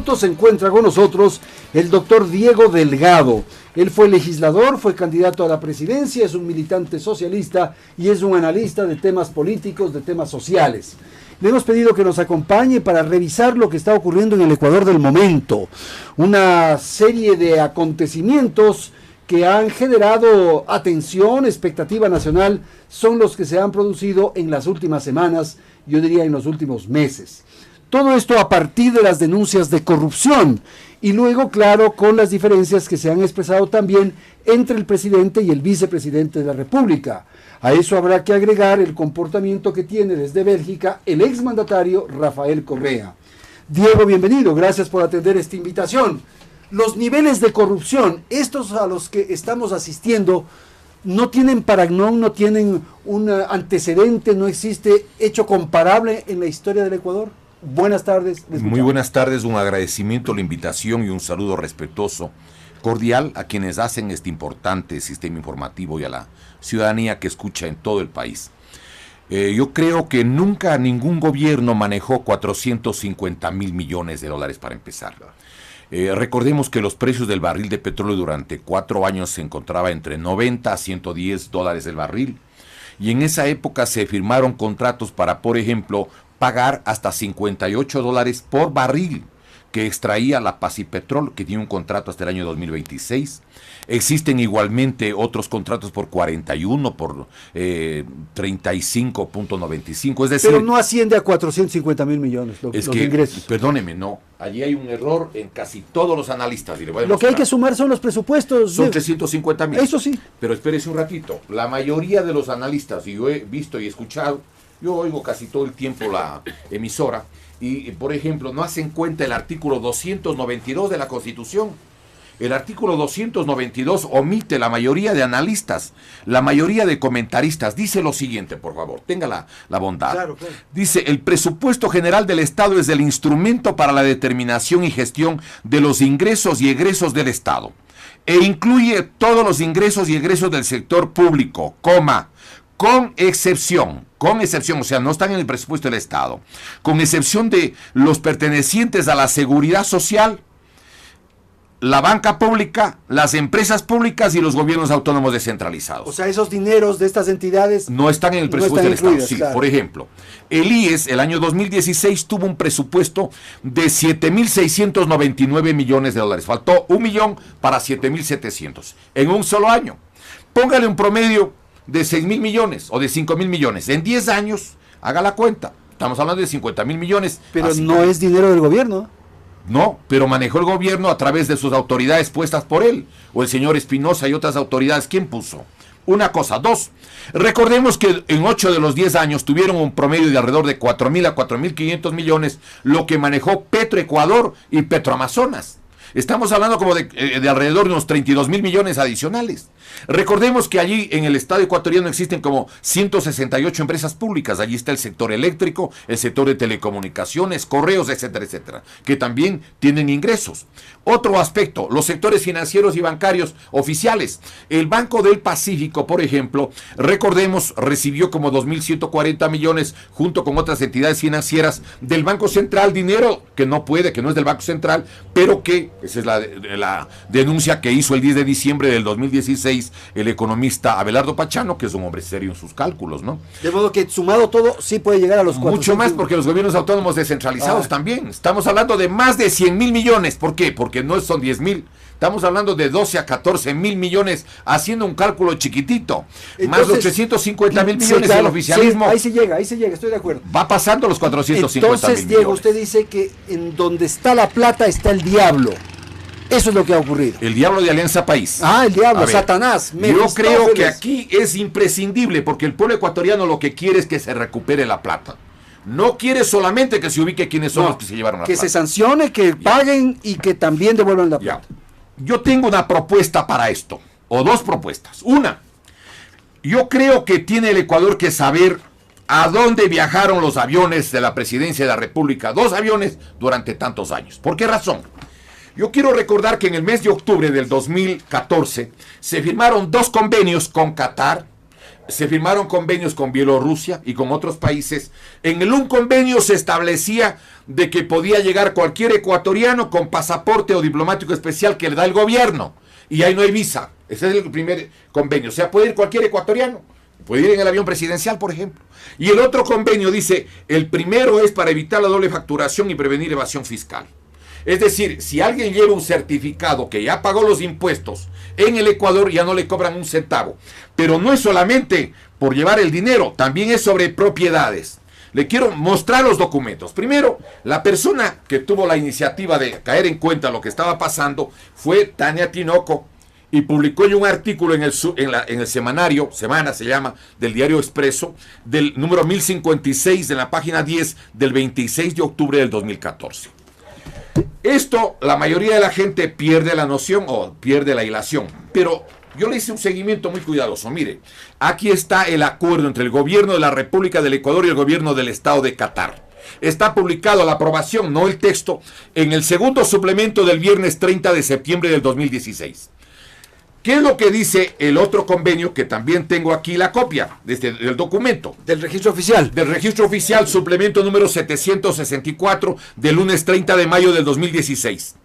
minutos se encuentra con nosotros el doctor Diego Delgado. Él fue legislador, fue candidato a la presidencia, es un militante socialista y es un analista de temas políticos, de temas sociales. Le hemos pedido que nos acompañe para revisar lo que está ocurriendo en el Ecuador del momento. Una serie de acontecimientos que han generado atención, expectativa nacional, son los que se han producido en las últimas semanas, yo diría en los últimos meses. Todo esto a partir de las denuncias de corrupción y luego, claro, con las diferencias que se han expresado también entre el presidente y el vicepresidente de la República. A eso habrá que agregar el comportamiento que tiene desde Bélgica el exmandatario Rafael Correa. Diego, bienvenido, gracias por atender esta invitación. Los niveles de corrupción, estos a los que estamos asistiendo, no tienen parangón, no tienen un antecedente, no existe hecho comparable en la historia del Ecuador. Buenas tardes. Muy buenas tardes, un agradecimiento, la invitación y un saludo respetuoso, cordial a quienes hacen este importante sistema informativo y a la ciudadanía que escucha en todo el país. Yo creo que nunca ningún gobierno manejó 450,000 millones de dólares para empezar. Recordemos que los precios del barril de petróleo durante 4 años se encontraba entre 90 a 110 dólares el barril. Y en esa época se firmaron contratos para, por ejemplo, pagar hasta 58 dólares por barril que extraía la Pacipetrol, que tiene un contrato hasta el año 2026. Existen igualmente otros contratos por 41, por 35.95. Es decir, pero no asciende a 450,000 millones los ingresos. Perdóneme, no. Allí hay un error en casi todos los analistas. Y le voy a lo que hay que sumar son los presupuestos. Son 350,000. Eso sí. Pero espérese un ratito. La mayoría de los analistas, y yo he visto y escuchado, yo oigo casi todo el tiempo la emisora, y por ejemplo no hacen cuenta el artículo 292 de la Constitución. El artículo 292 omite la mayoría de analistas, la mayoría de comentaristas. Dice lo siguiente, por favor, tenga la bondad. Claro, claro. Dice, el presupuesto general del Estado es el instrumento para la determinación y gestión de los ingresos y egresos del Estado, e incluye todos los ingresos y egresos del sector público, con excepción, o sea, no están en el presupuesto del Estado, con excepción de los pertenecientes a la seguridad social, la banca pública, las empresas públicas y los gobiernos autónomos descentralizados. O sea, esos dineros de estas entidades no están en el presupuesto del Estado. Sí, claro. Por ejemplo, el IES, el año 2016, tuvo un presupuesto de 7,699 millones de dólares. Faltó 1 millón para 7,700 en un solo año. Póngale un promedio de 6,000 millones o de 5,000 millones. En 10 años, haga la cuenta. Estamos hablando de 50,000 millones. Pero no es dinero del gobierno. No, pero manejó el gobierno a través de sus autoridades puestas por él. O el señor Espinosa y otras autoridades. ¿Quién puso? Una cosa. 2, recordemos que en 8 de los 10 años tuvieron un promedio de alrededor de 4,000 a 4,500 millones, lo que manejó Petroecuador y Petroamazonas. Estamos hablando como de alrededor de unos 32,000 millones adicionales. Recordemos que allí en el Estado ecuatoriano existen como 168 empresas públicas. Allí está el sector eléctrico, el sector de telecomunicaciones, correos, etcétera, etcétera, que también tienen ingresos. Otro aspecto, los sectores financieros y bancarios oficiales. El Banco del Pacífico, por ejemplo, recordemos, recibió como 2,140 millones junto con otras entidades financieras del Banco Central, dinero que no es del Banco Central, pero que, esa es la denuncia que hizo el 10 de diciembre del 2016 el economista Abelardo Pachano, que es un hombre serio en sus cálculos, ¿no? De modo que sumado todo, sí puede llegar a los 400. Mucho más, porque los gobiernos autónomos descentralizados también. Estamos hablando de más de 100,000 millones. ¿Por qué? Porque no son 10,000. Estamos hablando de 12 a 14,000 millones, haciendo un cálculo chiquitito. Entonces, más los 350,000 millones del oficialismo. Sí, ahí se llega, estoy de acuerdo. Va pasando los 450,000 millones. Entonces, Diego, usted dice que en donde está la plata está el diablo. Eso es lo que ha ocurrido. El diablo de Alianza País. El diablo, Satanás. Yo creo que aquí es imprescindible, porque el pueblo ecuatoriano lo que quiere es que se recupere la plata. No quiere solamente que se ubique quiénes son los que se llevaron la plata. Que se sancione, que paguen y que también devuelvan la plata. Yo tengo una propuesta para esto, o 2 propuestas. Una, yo creo que tiene el Ecuador que saber a dónde viajaron los aviones de la Presidencia de la República. 2 aviones durante tantos años. ¿Por qué razón? Yo quiero recordar que en el mes de octubre del 2014 se firmaron 2 convenios con Qatar, se firmaron convenios con Bielorrusia y con otros países. Un convenio se establecía de que podía llegar cualquier ecuatoriano con pasaporte o diplomático especial que le da el gobierno. Y ahí no hay visa. Ese es el primer convenio. O sea, puede ir cualquier ecuatoriano. Puede ir en el avión presidencial, por ejemplo. Y el otro convenio dice, el primero es para evitar la doble facturación y prevenir evasión fiscal. Es decir, si alguien lleva un certificado que ya pagó los impuestos en el Ecuador, ya no le cobran un centavo. Pero no es solamente por llevar el dinero, también es sobre propiedades. Le quiero mostrar los documentos. Primero, la persona que tuvo la iniciativa de caer en cuenta lo que estaba pasando fue Tania Tinoco, y publicó un artículo en el semanario, Semana se llama, del Diario Expreso, del número 1056 de la página 10 del 26 de octubre del 2014. Esto, la mayoría de la gente pierde la noción o pierde la hilación, pero yo le hice un seguimiento muy cuidadoso. Mire, aquí está el acuerdo entre el gobierno de la República del Ecuador y el gobierno del Estado de Qatar. Está publicado la aprobación, no el texto, en el segundo suplemento del viernes 30 de septiembre del 2016. ¿Qué es lo que dice el otro convenio? Que también tengo aquí la copia del documento. Del registro oficial. Del registro oficial, suplemento número 764, del lunes 30 de mayo del 2016.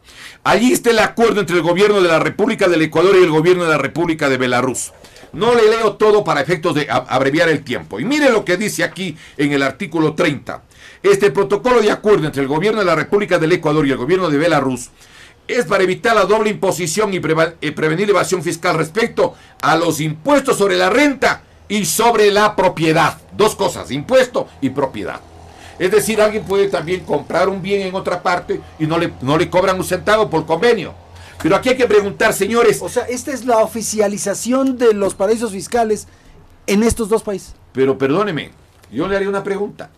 Allí está el acuerdo entre el gobierno de la República del Ecuador y el gobierno de la República de Belarus. No le leo todo para efectos de abreviar el tiempo. Y mire lo que dice aquí en el artículo 30. Este protocolo de acuerdo entre el gobierno de la República del Ecuador y el gobierno de Belarus es para evitar la doble imposición y prevenir evasión fiscal respecto a los impuestos sobre la renta y sobre la propiedad. Dos cosas, impuesto y propiedad. Es decir, alguien puede también comprar un bien en otra parte y no le cobran un centavo por convenio. Pero aquí hay que preguntar, señores. O sea, esta es la oficialización de los paraísos fiscales en estos dos países. Pero perdóneme, yo le haría una pregunta.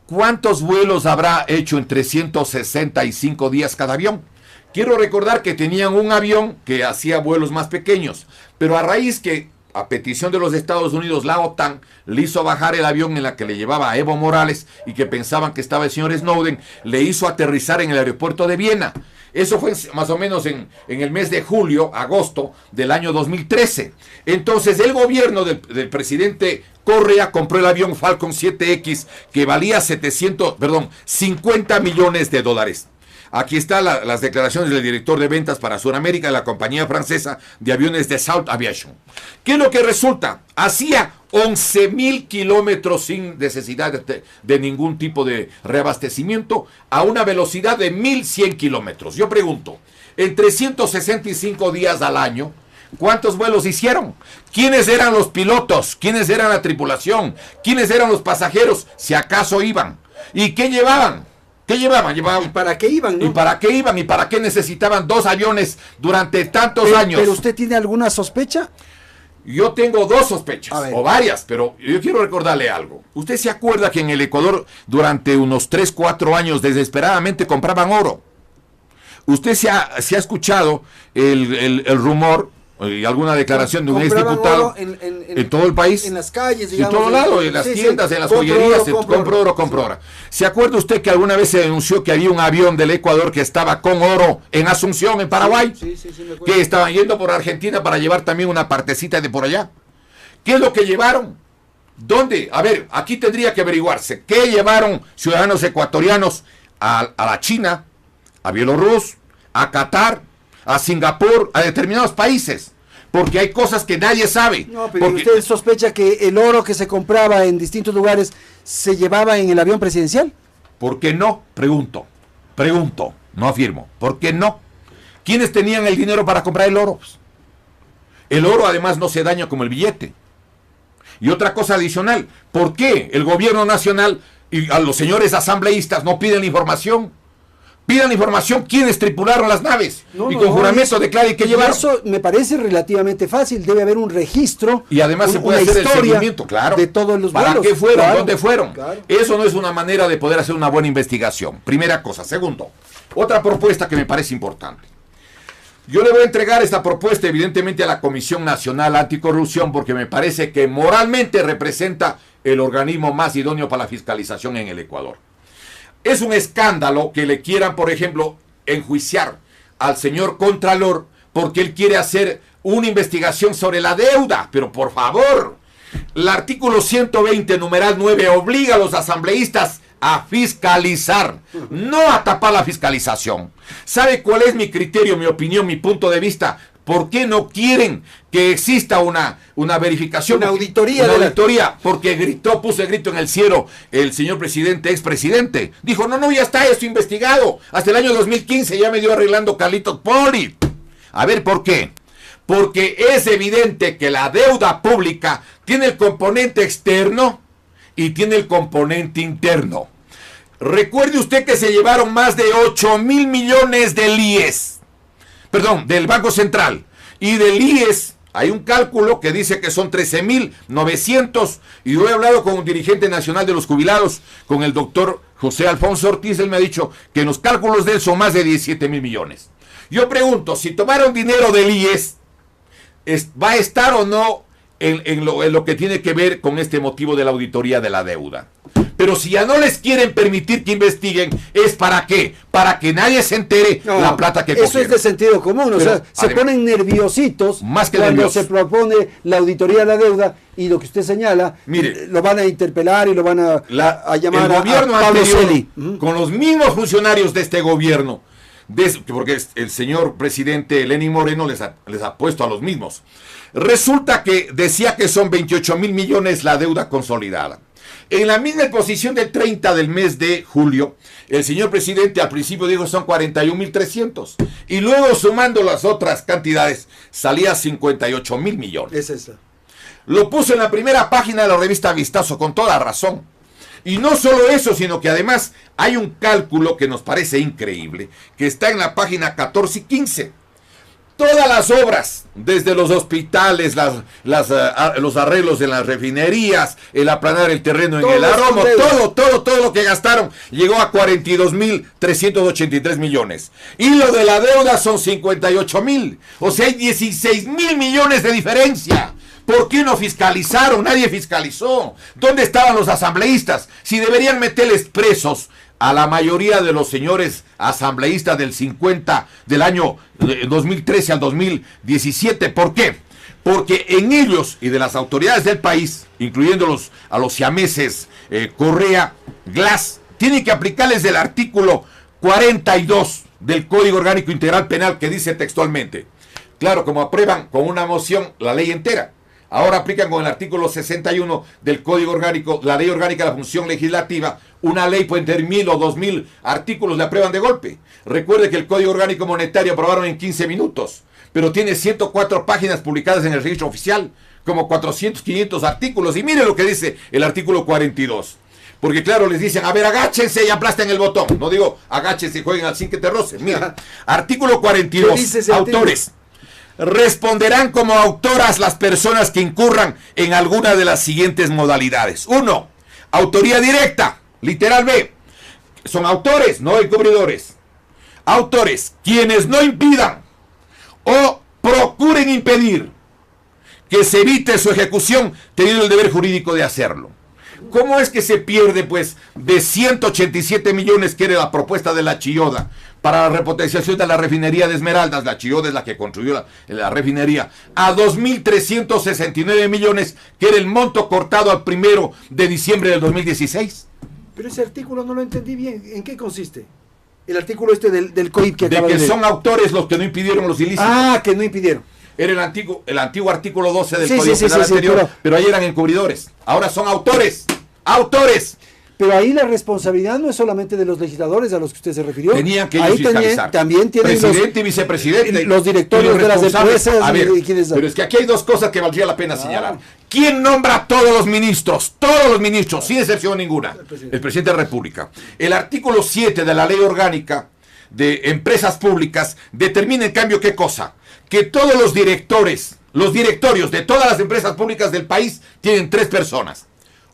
¿Cuántos vuelos habrá hecho en 365 días cada avión? Quiero recordar que tenían un avión que hacía vuelos más pequeños, pero a raíz que, a petición de los Estados Unidos, la OTAN le hizo bajar el avión en la que le llevaba a Evo Morales y que pensaban que estaba el señor Snowden, le hizo aterrizar en el aeropuerto de Viena. Eso fue más o menos en el mes de julio, agosto del año 2013. Entonces el gobierno del presidente Correa compró el avión Falcon 7X que valía 50 millones de dólares. Aquí están las declaraciones del director de ventas para Sudamérica de la compañía francesa de aviones de South Aviation. ¿Qué es lo que resulta? Hacía 11,000 kilómetros sin necesidad de ningún tipo de reabastecimiento a una velocidad de 1,100 kilómetros. Yo pregunto, en 365 días al año, ¿cuántos vuelos hicieron? ¿Quiénes eran los pilotos? ¿Quiénes eran la tripulación? ¿Quiénes eran los pasajeros? Si acaso iban. ¿Y qué llevaban? ¿Qué llevaban? ¿Y para qué iban, no? ¿Y para qué iban? ¿Y para qué necesitaban dos aviones durante tantos años? ¿Pero usted tiene alguna sospecha? Yo tengo dos sospechas, o varias, pero yo quiero recordarle algo. ¿Usted se acuerda que en el Ecuador durante unos 3, 4 años desesperadamente compraban oro? ¿Usted se ha escuchado el rumor y alguna declaración de un exdiputado en todo el país? En las calles, digamos. En todo lado, en las tiendas, en las joyerías, compro oro. ¿Se acuerda usted que alguna vez se denunció que había un avión del Ecuador que estaba con oro en Asunción, en Paraguay? Sí, me acuerdo. Que estaban yendo por Argentina para llevar también una partecita de por allá. ¿Qué es lo que llevaron? ¿Dónde? A ver, aquí tendría que averiguarse. ¿Qué llevaron ciudadanos ecuatorianos a la China, a Bielorrusia, a Qatar, a Singapur, a determinados países? Porque hay cosas que nadie sabe. No, pero ¿usted sospecha que el oro que se compraba en distintos lugares se llevaba en el avión presidencial? ¿Por qué no? Pregunto, no afirmo. ¿Por qué no? ¿Quiénes tenían el dinero para comprar el oro? El oro además no se daña como el billete. Y otra cosa adicional, ¿por qué el gobierno nacional y a los señores asambleístas no piden información? Pidan información quiénes tripularon las naves y con juramento declaren que llevaron. Eso me parece relativamente fácil. Debe haber un registro. Y además se puede hacer el seguimiento, claro. De todos los vuelos. ¿Para qué fueron? Claro, ¿Dónde fueron? Claro. Eso no es una manera de poder hacer una buena investigación. Primera cosa. Segundo, otra propuesta que me parece importante. Yo le voy a entregar esta propuesta evidentemente a la Comisión Nacional Anticorrupción porque me parece que moralmente representa el organismo más idóneo para la fiscalización en el Ecuador. Es un escándalo que le quieran, por ejemplo, enjuiciar al señor Contralor porque él quiere hacer una investigación sobre la deuda. Pero por favor, El artículo 120, numeral 9, obliga a los asambleístas a fiscalizar, no a tapar la fiscalización. ¿Sabe cuál es mi criterio, mi opinión, mi punto de vista? ¿Por qué no quieren que exista una verificación? Una auditoría. Una auditoría, porque puso el grito en el cielo el señor presidente, expresidente. Dijo, no, ya está esto investigado. Hasta el año 2015 ya me dio arreglando Carlitos Poli. A ver, ¿por qué? Porque es evidente que la deuda pública tiene el componente externo y tiene el componente interno. Recuerde usted que se llevaron más de 8,000 millones del IES. Perdón, del Banco Central. Y del IES hay un cálculo que dice que son 13,900. Y yo he hablado con un dirigente nacional de los jubilados, con el doctor José Alfonso Ortiz. Él me ha dicho que en los cálculos de él son más de 17,000 millones. Yo pregunto, si tomaron dinero del IES, ¿va a estar o no en lo que tiene que ver con este motivo de la auditoría de la deuda? Pero si ya no les quieren permitir que investiguen, ¿es para qué? Para que nadie se entere la plata que cogieron. Eso es de sentido común, o sea, se ponen nerviositos más que cuando nerviosos. se propone la auditoría de la deuda y lo que usted señala, mire, lo van a interpelar y lo van a llamar el gobierno a Pablo anterior, Celi. con los mismos funcionarios de este gobierno, porque el señor presidente Lenín Moreno les ha puesto a los mismos. Resulta que decía que son 28,000 millones la deuda consolidada. En la misma exposición del 30 del mes de julio, el señor presidente al principio dijo son 41,300 y luego sumando las otras cantidades salía 58,000 millones. Es esa. Lo puso en la primera página de la revista Vistazo con toda razón. Y no solo eso, sino que además hay un cálculo que nos parece increíble, que está en la página 14 y 15. Todas las obras, desde los hospitales, los arreglos en las refinerías, el aplanar el terreno en el Aromo, todo lo que gastaron llegó a 42,383 millones. Y lo de la deuda son 58,000. O sea, hay 16,000 millones de diferencia. ¿Por qué no fiscalizaron? Nadie fiscalizó. ¿Dónde estaban los asambleístas? Si deberían meterles presos a la mayoría de los señores asambleístas del año 2013 al 2017. ¿Por qué? Porque en ellos y de las autoridades del país, incluyendo a los siameses Correa, Glass, tienen que aplicarles el artículo 42 del Código Orgánico Integral Penal, que dice textualmente, claro, como aprueban con una moción la ley entera, ahora aplican con el artículo 61 del Código Orgánico, la Ley Orgánica de la Función Legislativa. Una ley puede tener 1,000 o 2,000 artículos, la aprueban de golpe. Recuerde que el Código Orgánico Monetario aprobaron en 15 minutos, pero tiene 104 páginas publicadas en el registro oficial, como 400, 500 artículos. Y mire lo que dice el artículo 42. Porque claro, les dicen, a ver, agáchense y aplasten el botón. No digo, agáchense y jueguen al sin que te rocen. Mira, artículo 42, autores. Responderán como autoras las personas que incurran en alguna de las siguientes modalidades. 1. Autoría directa, literal B. Son autores, no encubridores. Autores, quienes no impidan o procuren impedir que se evite su ejecución teniendo el deber jurídico de hacerlo. ¿Cómo es que se pierde, pues, de 187 millones que era la propuesta de la Chilloda para la repotenciación de la refinería de Esmeraldas? La Chilloda es la que construyó la refinería. A 2,369 millones, que era el monto cortado al 1 de diciembre del 2016. Pero ese artículo no lo entendí bien. ¿En qué consiste? El artículo del COIP que acaba de que leer. son autores los que no impidieron los ilícitos. Ah, que no impidieron. Era el antiguo artículo 12 del Código Penal anterior, pero ahí eran encubridores. Ahora son autores. ¡Autores! Pero ahí la responsabilidad no es solamente de los legisladores a los que usted se refirió. Tenían que ellos fiscalizar. También tienen presidente y vicepresidente. Los directorios de las empresas. A ver, pero es que aquí hay dos cosas que valdría la pena señalar. ¿Quién nombra a todos los ministros? Todos los ministros, sin excepción ninguna. El presidente de la República. El artículo 7 de la Ley Orgánica de Empresas Públicas determina en cambio qué cosa. Que todos los directorios de todas las empresas públicas del país tienen 3 personas.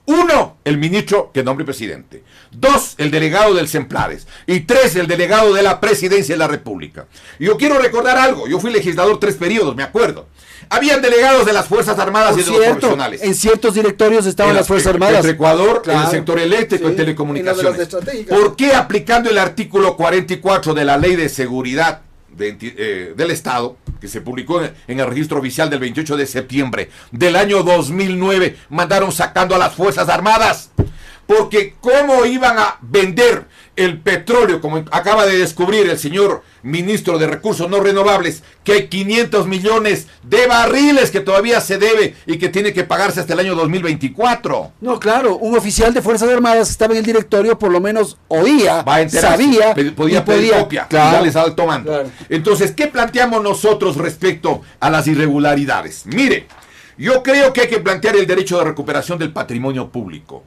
1, el ministro que nombre presidente. 2, el delegado del Semplares. Y 3, el delegado de la Presidencia de la República. Y yo quiero recordar algo. Yo fui legislador 3 periodos, me acuerdo. Habían delegados de las Fuerzas Armadas y de los profesionales. En ciertos directorios estaban las Fuerzas Armadas. Entre Ecuador, claro, en el sector eléctrico y telecomunicaciones. ¿Por qué aplicando el artículo 44 de la Ley de Seguridad del Estado, que se publicó en el registro oficial del 28 de septiembre del año 2009, mandaron sacando a las Fuerzas Armadas. Porque cómo iban a vender el petróleo, como acaba de descubrir el señor ministro de Recursos No Renovables, que hay 500 millones de barriles que todavía se debe y que tiene que pagarse hasta el año 2024. No, claro, un oficial de Fuerzas Armadas que estaba en el directorio por lo menos oía, sabía, podía pedir copia, claro, y darles alto mando. Claro. Entonces, ¿qué planteamos nosotros respecto a las irregularidades? Mire, yo creo que hay que plantear el derecho de recuperación del patrimonio público.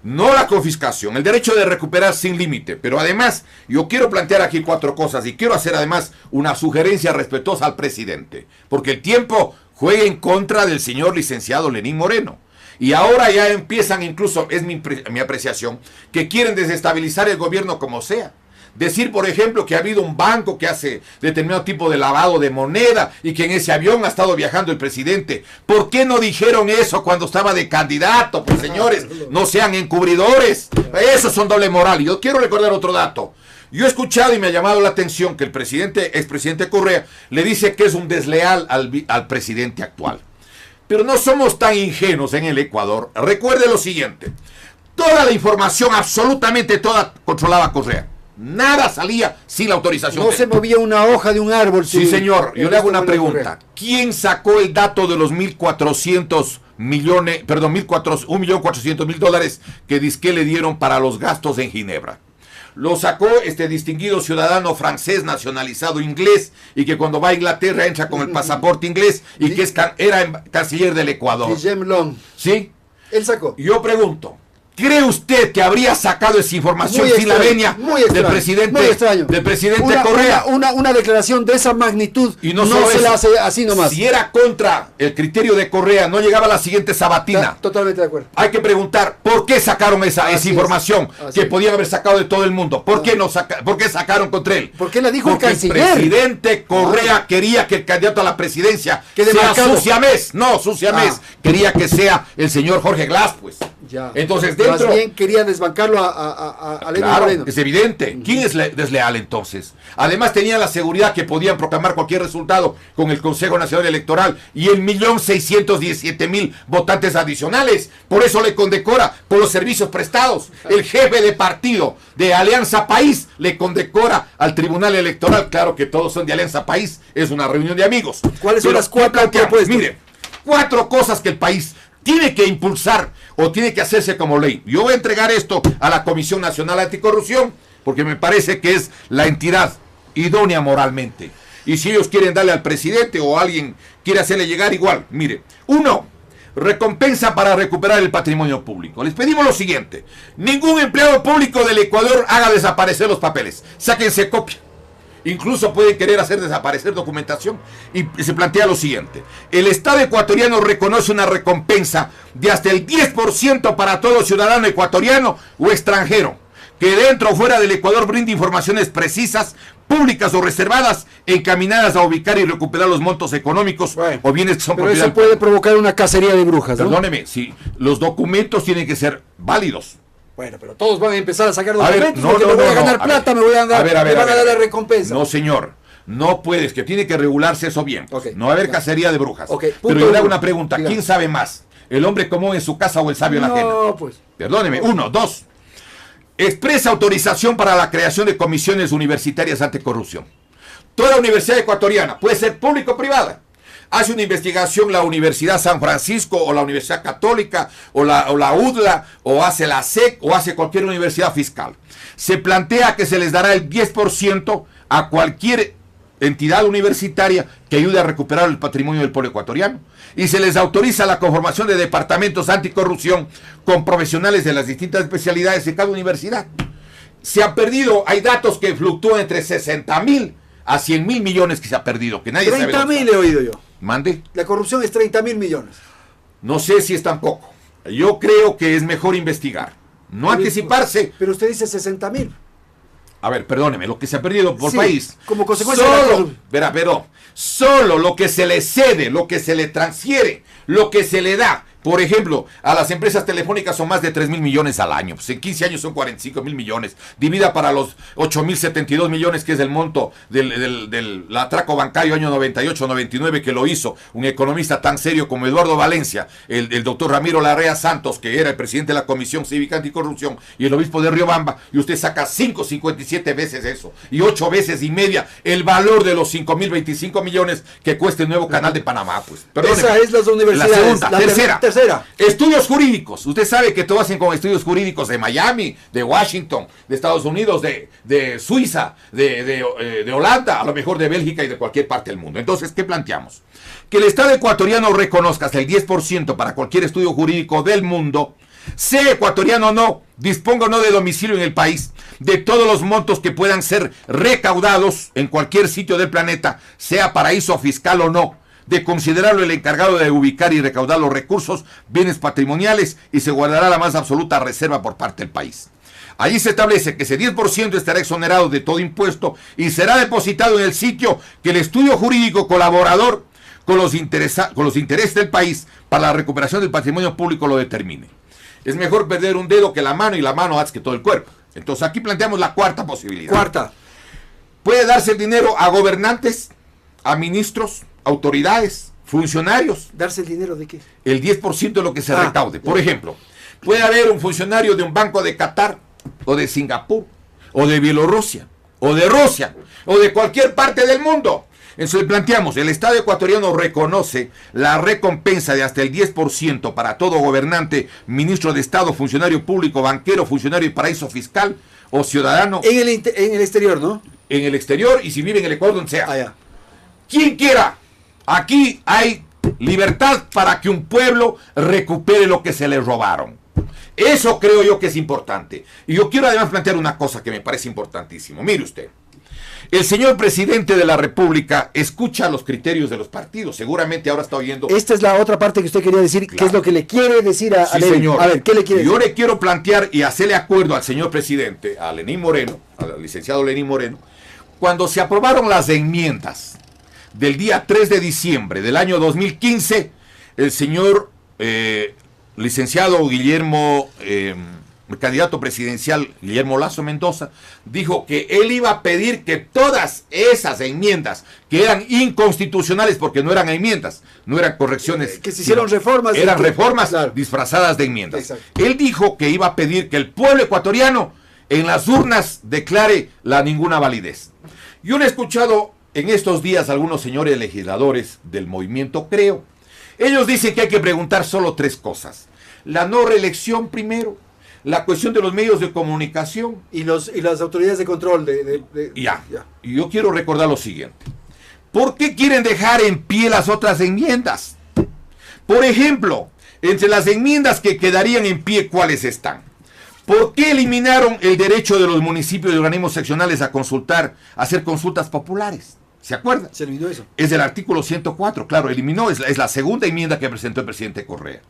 No la confiscación, el derecho de recuperar sin límite. Pero además, yo quiero plantear aquí 4 cosas y quiero hacer además una sugerencia respetuosa al presidente. Porque el tiempo juega en contra del señor licenciado Lenín Moreno. Y ahora ya empiezan, incluso, es mi apreciación, que quieren desestabilizar el gobierno como sea. Decir, por ejemplo, que ha habido un banco que hace determinado tipo de lavado de moneda y que en ese avión ha estado viajando el presidente. ¿Por qué no dijeron eso cuando estaba de candidato? Pues señores, no sean encubridores. Esos son doble moral. Y yo quiero recordar otro dato. Yo he escuchado y me ha llamado la atención que el expresidente Correa le dice que es un desleal al presidente actual. Pero no somos tan ingenuos en el Ecuador. Recuerde lo siguiente. Toda la información, absolutamente toda, controlaba Correa. Nada salía sin la autorización. No se movía una hoja de un árbol. Sí, señor. Yo le hago una pregunta. ¿Quién sacó el dato de los 1.400 millones, perdón, 1.400.000 dólares que dizque le dieron para los gastos en Ginebra? Lo sacó este distinguido ciudadano francés nacionalizado inglés y que cuando va a Inglaterra entra con el pasaporte inglés y que era canciller del Ecuador. Guillem Long. ¿Sí? Él sacó. Yo pregunto. ¿Cree usted que habría sacado esa información sin la venia del presidente Correa? Una declaración de esa magnitud y no se la hace así nomás. Si era contra el criterio de Correa, no llegaba a la siguiente sabatina. Totalmente de acuerdo. Hay que preguntar, ¿por qué sacaron esa información que podían haber sacado de todo el mundo? ¿Por qué sacaron contra él? ¿Por qué la dijo Porque el canciller? El presidente Correa quería que el candidato a la presidencia sea Suciamés. No, Suciamés. Quería que sea el señor Jorge Glass, pues. Ya. Entonces, más bien quería desbancarlo a Lenín claro, Moreno. es evidente. ¿Quién es desleal entonces? Además tenía la seguridad que podían proclamar cualquier resultado con el Consejo Nacional Electoral y el 1.617.000 votantes adicionales. Por eso le condecora por los servicios prestados. El jefe de partido de Alianza País le condecora al Tribunal Electoral. Claro que todos son de Alianza País. Es una reunión de amigos. ¿Cuáles son las 4 propuestas? Mire, 4 cosas que el país tiene que impulsar o tiene que hacerse como ley. Yo voy a entregar esto a la Comisión Nacional Anticorrupción porque me parece que es la entidad idónea moralmente. Y si ellos quieren darle al presidente o alguien quiere hacerle llegar igual. Mire, 1, recompensa para recuperar el patrimonio público. Les pedimos lo siguiente. Ningún empleado público del Ecuador haga desaparecer los papeles. Sáquense copia. Incluso pueden querer hacer desaparecer documentación. Y se plantea lo siguiente. El Estado ecuatoriano reconoce una recompensa de hasta el 10% para todo ciudadano ecuatoriano o extranjero que dentro o fuera del Ecuador brinde informaciones precisas, públicas o reservadas, encaminadas a ubicar y recuperar los montos económicos o bienes que son propiedad. Pero eso puede provocar una cacería de brujas, ¿no? Perdóneme, si los documentos tienen que ser válidos. Bueno, pero todos van a empezar a sacar documentos porque me voy a ganar plata, me van a dar la recompensa. No, señor. No puedes, que tiene que regularse eso bien. No va a haber cacería de brujas. Pero yo le hago una pregunta. ¿Quién sabe más? ¿El hombre común en su casa o el sabio en la ajena? No, pues. Perdóneme. 1, 2. Expresa autorización para la creación de comisiones universitarias anticorrupción. Toda universidad ecuatoriana, puede ser pública o privada, hace una investigación la Universidad San Francisco o la Universidad Católica o la UDLA o hace la SEC o hace cualquier universidad fiscal. Se plantea que se les dará el 10% a cualquier entidad universitaria que ayude a recuperar el patrimonio del pueblo ecuatoriano. Y se les autoriza la conformación de departamentos anticorrupción con profesionales de las distintas especialidades de cada universidad. Se ha perdido, hay datos que fluctúan entre 60.000 a 100.000 millones que se ha perdido, que nadie sabe. 30.000 he oído yo. Mande. La corrupción es 30.000 millones. No sé si es tan poco. Yo creo que es mejor investigar. No anticiparse. Pero usted dice 60.000. A ver, perdóneme, lo que se ha perdido por país. Como consecuencia pero solo lo que se le cede, lo que se le transfiere, lo que se le da Por ejemplo, a las empresas telefónicas son más de 3.000 millones al año. Pues en 15 años son 45.000 millones. Divida para los 8.072 millones, que es el monto del atraco bancario año 98-99, que lo hizo un economista tan serio como Eduardo Valencia, el doctor Ramiro Larrea Santos, que era el presidente de la Comisión Cívica Anticorrupción, y el obispo de Riobamba, y usted saca 5,57 veces eso, y 8 veces y media el valor de los 5.025 millones que cuesta el nuevo canal de Panamá. Pues, perdóneme. Esa es las universidades. La segunda, tercera. Estudios jurídicos. Usted sabe que todo hacen con estudios jurídicos de Miami, de Washington, de Estados Unidos, de Suiza, de Holanda, a lo mejor de Bélgica y de cualquier parte del mundo. Entonces, ¿qué planteamos? Que el Estado ecuatoriano reconozca hasta el 10% para cualquier estudio jurídico del mundo, sea ecuatoriano o no, disponga o no de domicilio en el país, de todos los montos que puedan ser recaudados en cualquier sitio del planeta, sea paraíso fiscal o no, de considerarlo el encargado de ubicar y recaudar los recursos, bienes patrimoniales, y se guardará la más absoluta reserva por parte del país. Allí se establece que ese 10% estará exonerado de todo impuesto y será depositado en el sitio que el estudio jurídico colaborador con los intereses del país para la recuperación del patrimonio público lo determine. Es mejor perder un dedo que la mano, y la mano hace que todo el cuerpo. Entonces aquí planteamos la cuarta posibilidad. Cuarta. Puede darse el dinero a gobernantes, a ministros, autoridades, funcionarios. ¿Darse el dinero de qué? El 10% de lo que se recaude. Por ejemplo, puede haber un funcionario de un banco de Qatar, o de Singapur, o de Bielorrusia, o de Rusia, o de cualquier parte del mundo. Entonces planteamos, el Estado ecuatoriano reconoce la recompensa de hasta el 10% para todo gobernante, ministro de Estado, funcionario público, banquero, funcionario de paraíso fiscal o ciudadano. En el exterior, ¿no? En el exterior, y si vive en el Ecuador, donde sea. Ya. Quien quiera. Aquí hay libertad para que un pueblo recupere lo que se le robaron. Eso creo yo que es importante. Y yo quiero además plantear una cosa que me parece importantísimo. Mire usted. El señor presidente de la República escucha los criterios de los partidos. Seguramente ahora está oyendo. Esta es la otra parte que usted quería decir. Claro. ¿Qué es lo que le quiere decir a Lenín? Señor. A ver, ¿qué le quiere decir? Yo le quiero plantear y hacerle acuerdo al señor presidente, a Lenín Moreno, al licenciado Lenín Moreno, cuando se aprobaron las enmiendas del día 3 de diciembre del año 2015, el señor licenciado Guillermo, el candidato presidencial Guillermo Lasso Mendoza, dijo que él iba a pedir que todas esas enmiendas, que eran inconstitucionales porque no eran enmiendas, no eran correcciones, que se hicieron reformas. Eran reformas, claro, disfrazadas de enmiendas. Exacto. Él dijo que iba a pedir que el pueblo ecuatoriano en las urnas declare la ninguna validez. Yo le he escuchado en estos días a algunos señores legisladores del movimiento Creo. Ellos dicen que hay que preguntar solo 3 cosas. La no reelección primero, la cuestión de los medios de comunicación y las autoridades de control. Ya. Y yo quiero recordar lo siguiente. ¿Por qué quieren dejar en pie las otras enmiendas? Por ejemplo, entre las enmiendas que quedarían en pie, ¿cuáles están? ¿Por qué eliminaron el derecho de los municipios y organismos seccionales a consultar, a hacer consultas populares? ¿Se acuerdan? Se eliminó eso. Es del artículo 104, claro, eliminó, es la segunda enmienda que presentó el presidente Correa.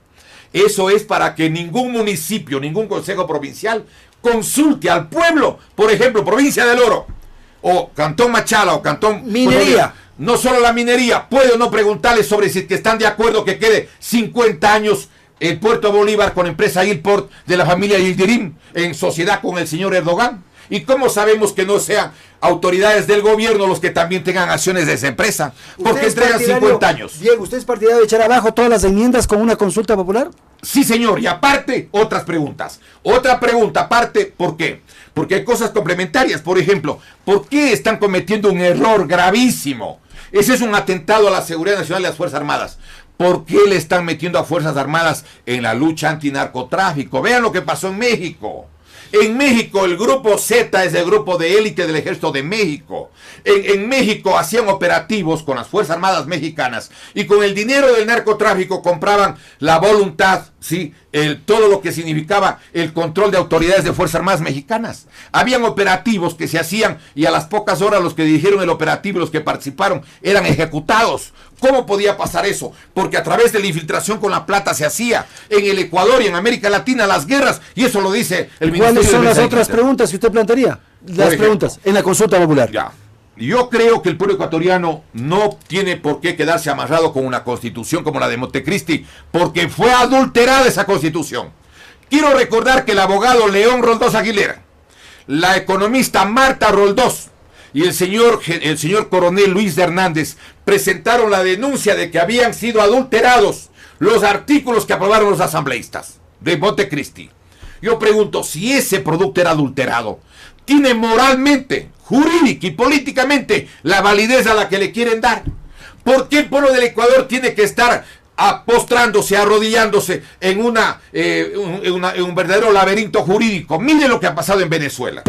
Eso es para que ningún municipio, ningún consejo provincial consulte al pueblo, por ejemplo, provincia del Oro, o Cantón Machala, o Cantón... Minería. No solo la minería, puede o no preguntarles sobre si que están de acuerdo que quede 50 años el Puerto Bolívar con empresa Ilport de la familia Yildirim en sociedad con el señor Erdogan. ¿Y cómo sabemos que no sean autoridades del gobierno los que también tengan acciones de esa empresa? Porque entregan 50 años. Diego, ¿usted es partidario de echar abajo todas las enmiendas con una consulta popular? Sí, señor. Y aparte, otras preguntas. Otra pregunta aparte, ¿por qué? Porque hay cosas complementarias. Por ejemplo, ¿por qué están cometiendo un error gravísimo? Ese es un atentado a la seguridad nacional de las Fuerzas Armadas. ¿Por qué le están metiendo a Fuerzas Armadas en la lucha antinarcotráfico? Vean lo que pasó en México. En México el grupo Z es el grupo de élite del Ejército de México. En México hacían operativos con las Fuerzas Armadas mexicanas y con el dinero del narcotráfico compraban la voluntad, ¿sí? Todo lo que significaba el control de autoridades de Fuerzas Armadas mexicanas. Habían operativos que se hacían y a las pocas horas los que dirigieron el operativo y los que participaron eran ejecutados. ¿Cómo podía pasar eso? Porque a través de la infiltración con la plata se hacía en el Ecuador y en América Latina las guerras, y eso lo dice el Ministerio de ¿Cuáles son las otras preguntas que usted plantearía? Las preguntas en la consulta popular. Ya. Yo creo que el pueblo ecuatoriano no tiene por qué quedarse amarrado con una constitución como la de Montecristi, porque fue adulterada esa constitución. Quiero recordar que el abogado León Roldós Aguilera, la economista Marta Roldós y el señor coronel Luis de Hernández presentaron la denuncia de que habían sido adulterados los artículos que aprobaron los asambleístas de Montecristi. Yo pregunto, si ese producto era adulterado, ¿tiene moralmente, jurídica y políticamente la validez a la que le quieren dar? ¿Por qué el pueblo del Ecuador tiene que estar postrándose, arrodillándose en un verdadero laberinto jurídico? Mire lo que ha pasado en Venezuela.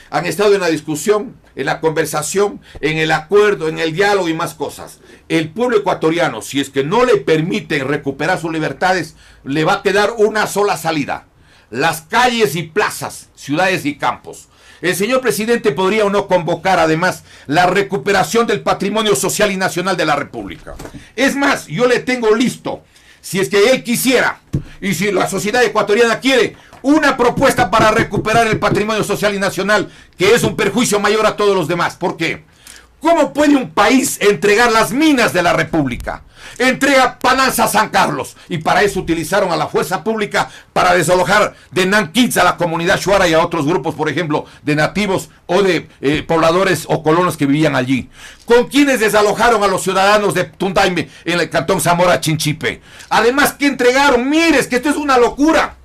Han estado en la discusión, en la conversación, en el acuerdo, en el diálogo y más cosas. El pueblo ecuatoriano, si es que no le permiten recuperar sus libertades, le va a quedar una sola salida: las calles y plazas, ciudades y campos. El señor presidente podría o no convocar además la recuperación del patrimonio social y nacional de la República. Es más, yo le tengo listo, si es que él quisiera, y si la sociedad ecuatoriana quiere, una propuesta para recuperar el patrimonio social y nacional, que es un perjuicio mayor a todos los demás. ¿Por qué? ¿Cómo puede un país entregar las minas de la República? Entrega Pananza San Carlos, y para eso utilizaron a la fuerza pública para desalojar de Nanquín a la comunidad Shuara y a otros grupos, por ejemplo, de nativos o de pobladores o colonos que vivían allí. ¿Con quiénes desalojaron a los ciudadanos de Tundaime en el cantón Zamora Chinchipe? Además, ¿qué entregaron? Mire, es que esto es una locura.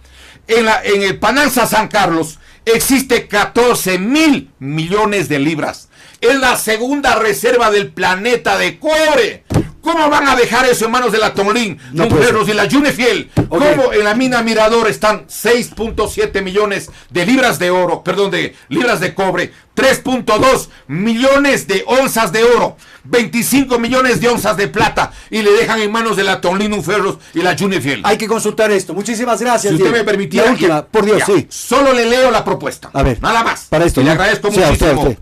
En el Pananza San Carlos existe 14.000 millones de libras. Es la segunda reserva del planeta de cobre. ¿Cómo van a dejar eso en manos de la Tonlín, Monteros y la Junefiel? Okay. ¿Cómo en la mina Mirador están 6.7 millones de libras de oro, perdón, de libras de cobre, 3.2 millones de onzas de oro, 25 millones de onzas de plata, y le dejan en manos de la Tonlín, Ferros y la Junefiel? Hay que consultar esto. Muchísimas gracias. Si usted me permitiera, la última, por Dios, sí. Solo le leo la propuesta. A ver, nada más. Para esto, y le agradezco muchísimo, usted.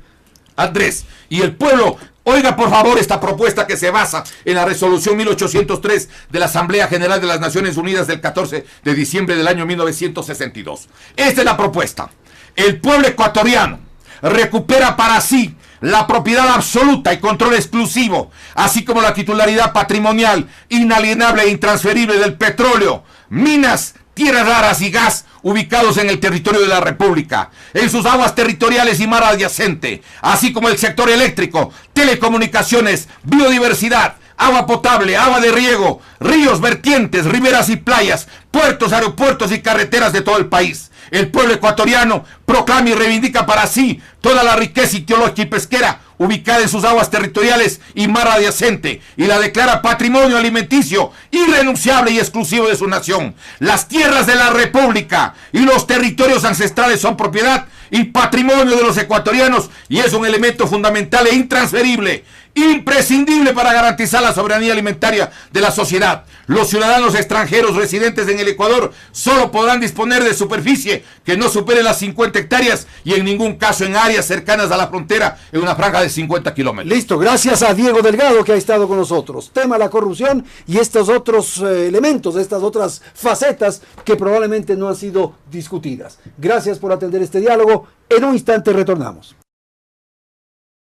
Andrés, y el pueblo. Oiga, por favor, esta propuesta que se basa en la resolución 1803 de la Asamblea General de las Naciones Unidas del 14 de diciembre del año 1962. Esta es la propuesta. El pueblo ecuatoriano recupera para sí la propiedad absoluta y control exclusivo, así como la titularidad patrimonial, inalienable e intransferible del petróleo, minas, tierras raras y gas ubicados en el territorio de la República, en sus aguas territoriales y mar adyacente, así como el sector eléctrico, telecomunicaciones, biodiversidad, agua potable, agua de riego, ríos, vertientes, riberas y playas, puertos, aeropuertos y carreteras de todo el país. El pueblo ecuatoriano proclama y reivindica para sí toda la riqueza ictiológica y pesquera ubicada en sus aguas territoriales y mar adyacente, y la declara patrimonio alimenticio irrenunciable y exclusivo de su nación. Las tierras de la República y los territorios ancestrales son propiedad y patrimonio de los ecuatorianos, y es un elemento fundamental e intransferible, imprescindible para garantizar la soberanía alimentaria de la sociedad. Los ciudadanos extranjeros residentes en el Ecuador solo podrán disponer de superficie que no supere las 50 hectáreas y en ningún caso en áreas cercanas a la frontera en una franja de 50 kilómetros. Listo, gracias a Diego Delgado que ha estado con nosotros. Tema la corrupción y estos otros elementos, estas otras facetas que probablemente no han sido discutidas. Gracias por atender este diálogo. En un instante retornamos.